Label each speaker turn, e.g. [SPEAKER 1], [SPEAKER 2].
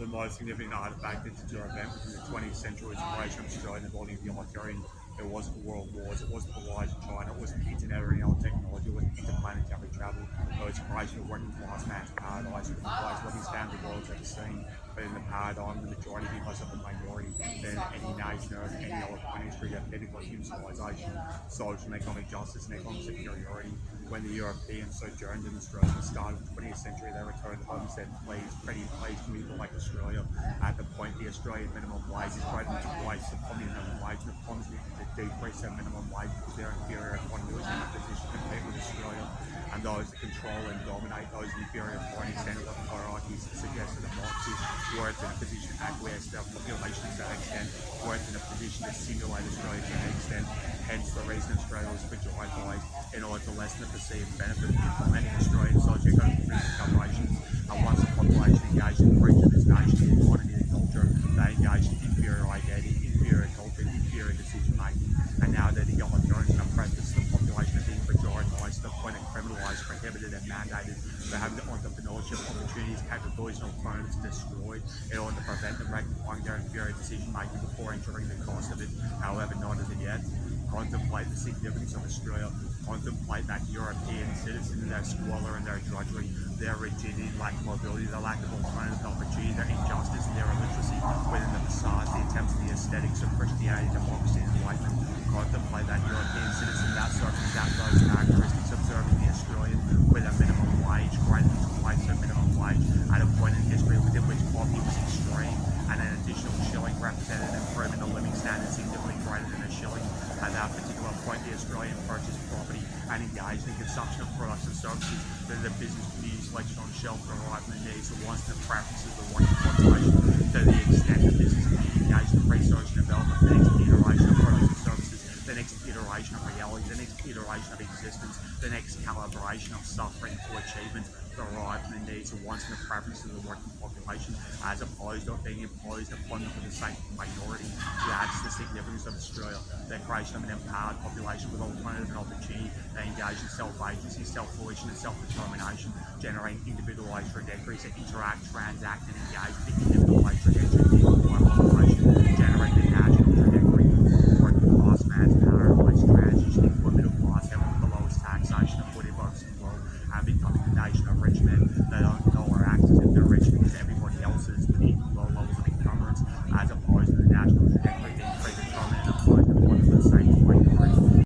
[SPEAKER 1] most significant artefact into your event within the 20th century was the creation of Australia involving the utilitarian. It wasn't world wars, it wasn't the rise of China, it wasn't internet or any other technology, it wasn't interplanetary travel, it was the creation of working class man's paradise, the highest living standard the world's ever seen. But in the paradigm, the majority being myself a minority, then any nation or any other point in history that medical human civilization, social and economic justice and economic superiority. When the Europeans sojourned in Australia at the start of the 20th century, they returned home and said, please, pretty please, can we be like Australia? At the point, the Australian minimum wage is greater than twice the communist minimum wage, and the communists need to decrease their minimum wage because their inferior economy was in a position to compete with Australia. And those that control and dominate those inferior foreign extended hierarchies that suggested democracy weren't in a position to acquiesce their population to that extent, weren't in a position to simulate Australia to that extent. Hence the reason Australia was fragilised in order to lessen the perceived benefit of implementing Australian socio-economic collaborations. And once the population engaged in breach of this nation, the economy, the culture, they engaged in inferior identity, inferior culture, inferior decision making. And now they're the egalitarians and oppressors, the population are being fragilised to the point of criminalised, prohibited and mandated for having the entrepreneurship opportunities, capabilities and alternatives destroyed in order to prevent them rectifying their inferior decision making before ensuring the cost of it. However, not as of yet. Contemplate the significance of Australia, contemplate that European citizens and their squalor and their drudgery, their rigidity, lack of mobility, their lack of alternative opportunity, their injustice and their illiteracy within the facades, the attempts and the aesthetics of Christianity, democracy and enlightenment. Contemplate that European citizen, that circumstance, those characteristics observing the Australian with a minimum wage greater than twice the minimum wage at a point in history within which poverty was extreme and an additional shilling represented an improvement in living standards significantly greater than a shilling. At that particular point, the Australian purchased property and engaged in consumption of products and services that the business community selection on shelf for arrive in the needs, the wants and the preferences of the working population. To the extent the business community engaged in research and development, the next iteration of products and services, the next iteration of reality, the next iteration of existence, the next calibration of suffering to achievement to arrive in the needs, the wants and the preferences of the working population, as opposed to being imposed upon them for the sake of the minority. That's the significance of Australia, the creation of an empowered population with alternative and opportunity. They engage in self-agency, self-volition and self-determination, generating individualised trajectories that interact, transact and engage with the individualised trajectory of the population, generating